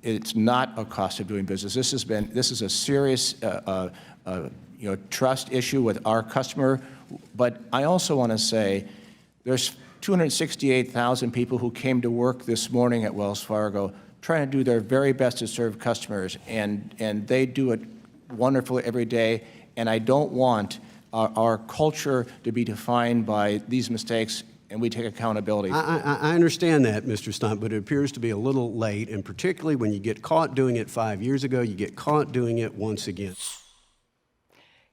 it's not a cost of doing business. This is a serious trust issue with our customer. But I also want to say there's 268,000 people who came to work this morning at Wells Fargo trying to do their very best to serve customers, and they do it wonderfully every day. And I don't want our culture to be defined by these mistakes, and we take accountability. I understand that, Mr. Stump, but it appears to be a little late, and particularly when you get caught doing it 5 years ago, you get caught doing it once again.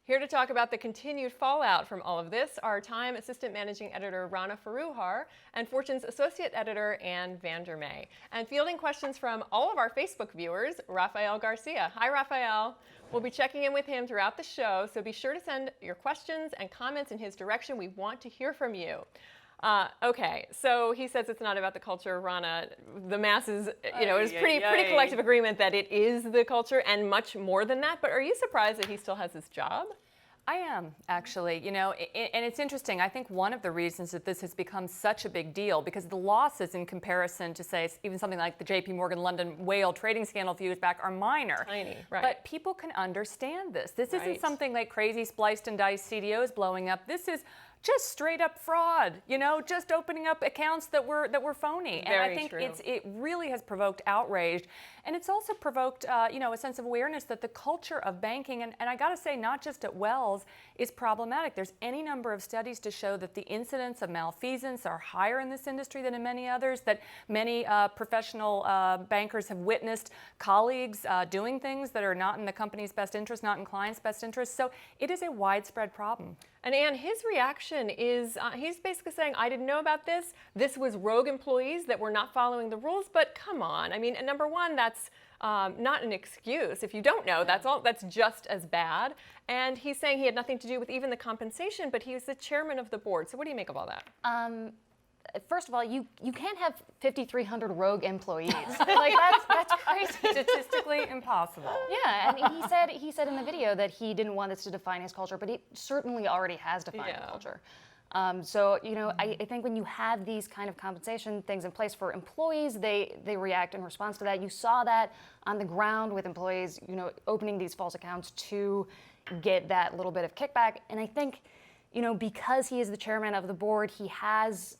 Here to talk about the continued fallout from all of this are Time Assistant Managing Editor Rana Foroohar and Fortune's Associate Editor Ann Vandermeer. And fielding questions from all of our Facebook viewers, Rafael Garcia. Hi, Rafael. We'll be checking in with him throughout the show, so be sure to send your questions and comments in his direction. We want to hear from you. Okay, so he says it's not about the culture, Rana. The masses, it's pretty collective agreement that it is the culture and much more than that. But are you surprised that he still has his job? I am, actually, and it's interesting. I think one of the reasons that this has become such a big deal, because the losses in comparison to, say, even something like the JP Morgan London whale trading scandal a few years back are minor. Tiny, right. But people can understand this. This Right. isn't something like crazy spliced and diced CDOs blowing up. This is just straight up fraud, just opening up accounts that were phony. And I think it really has provoked outrage. And it's also provoked, a sense of awareness that the culture of banking, and I got to say, not just at Wells, is problematic. There's any number of studies to show that the incidents of malfeasance are higher in this industry than in many others, that many professional bankers have witnessed colleagues doing things that are not in the company's best interest, not in clients' best interest. So it is a widespread problem. And Ann, his reaction is, he's basically saying, I didn't know about this. This was rogue employees that were not following the rules. But come on. I mean, number one, that's not an excuse. If you don't know, that's just as bad. And he's saying he had nothing to do with even the compensation, but he's the chairman of the board. So what do you make of all that? First of all, you can't have 5,300 rogue employees. That's crazy. Statistically impossible. Yeah, and he said in the video that he didn't want this to define his culture, but it certainly already has defined the culture. I think when you have these kind of compensation things in place for employees, they react in response to that. You saw that on the ground with employees, opening these false accounts to get that little bit of kickback. And I think, because he is the chairman of the board, he has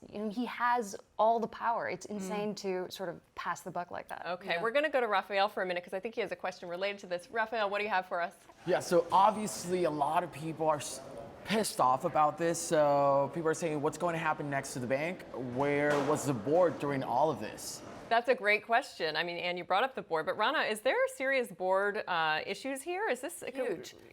all the power. It's insane to sort of pass the buck like that. Okay, we're going to go to Rafael for a minute because I think he has a question related to this. Rafael, what do you have for us? Yeah, so obviously a lot of people are pissed off about this. So people are saying, what's going to happen next to the bank? Where was the board during all of this? That's a great question. I mean, Ann, you brought up the board, but Rana, is there serious board issues here? Is this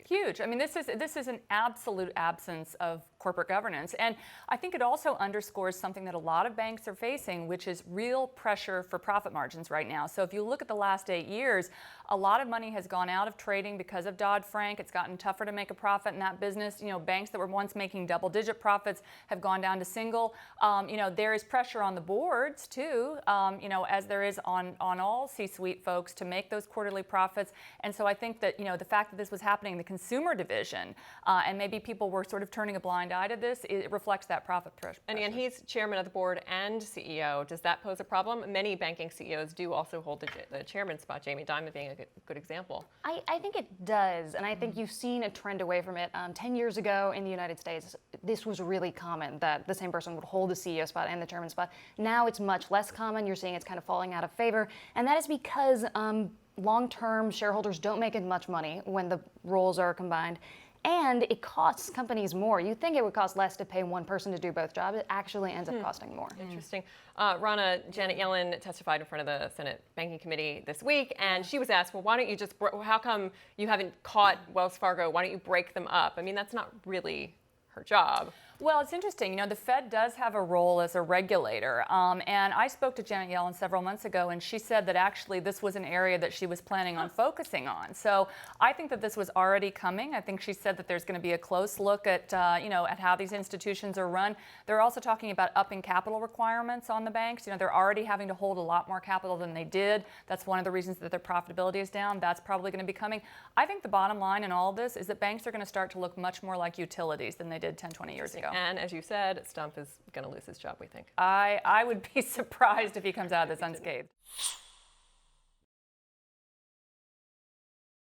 huge? I mean, this is an absolute absence of corporate governance, and I think it also underscores something that a lot of banks are facing, which is real pressure for profit margins right now. So if you look at the last 8 years, a lot of money has gone out of trading because of Dodd-Frank. It's gotten tougher to make a profit in that business. Banks that were once making double-digit profits have gone down to single. There is pressure on the boards too. As there is on all C-suite folks to make those quarterly profits. And so I think that, the fact that this was happening in the consumer division and maybe people were sort of turning a blind eye to this, it reflects that profit pressure. And he's chairman of the board and CEO. Does that pose a problem? Many banking CEOs do also hold the chairman spot, Jamie Dimon being a good example. I think it does, and I think you've seen a trend away from it. 10 years ago in the United States, this was really common that the same person would hold the CEO spot and the chairman spot. Now it's much less common. You're seeing it's kind of falling out of favor, and that is because long-term shareholders don't make as much money when the roles are combined, and it costs companies more. You think it would cost less to pay one person to do both jobs. It actually ends up costing more. Interesting. Rana, Janet Yellen testified in front of the Senate Banking Committee this week, and she was asked, well, why don't you just, how come you haven't caught Wells Fargo? Why don't you break them up? I mean, that's not really her job. Well, it's interesting. The Fed does have a role as a regulator. And I spoke to Janet Yellen several months ago, and she said that actually this was an area that she was planning on focusing on. So I think that this was already coming. I think she said that there's going to be a close look at, at how these institutions are run. They're also talking about upping capital requirements on the banks. They're already having to hold a lot more capital than they did. That's one of the reasons that their profitability is down. That's probably going to be coming. I think the bottom line in all of this is that banks are going to start to look much more like utilities than they did 10, 20 years ago. And as you said, Stump is going to lose his job, we think. I would be surprised if he comes out of this unscathed.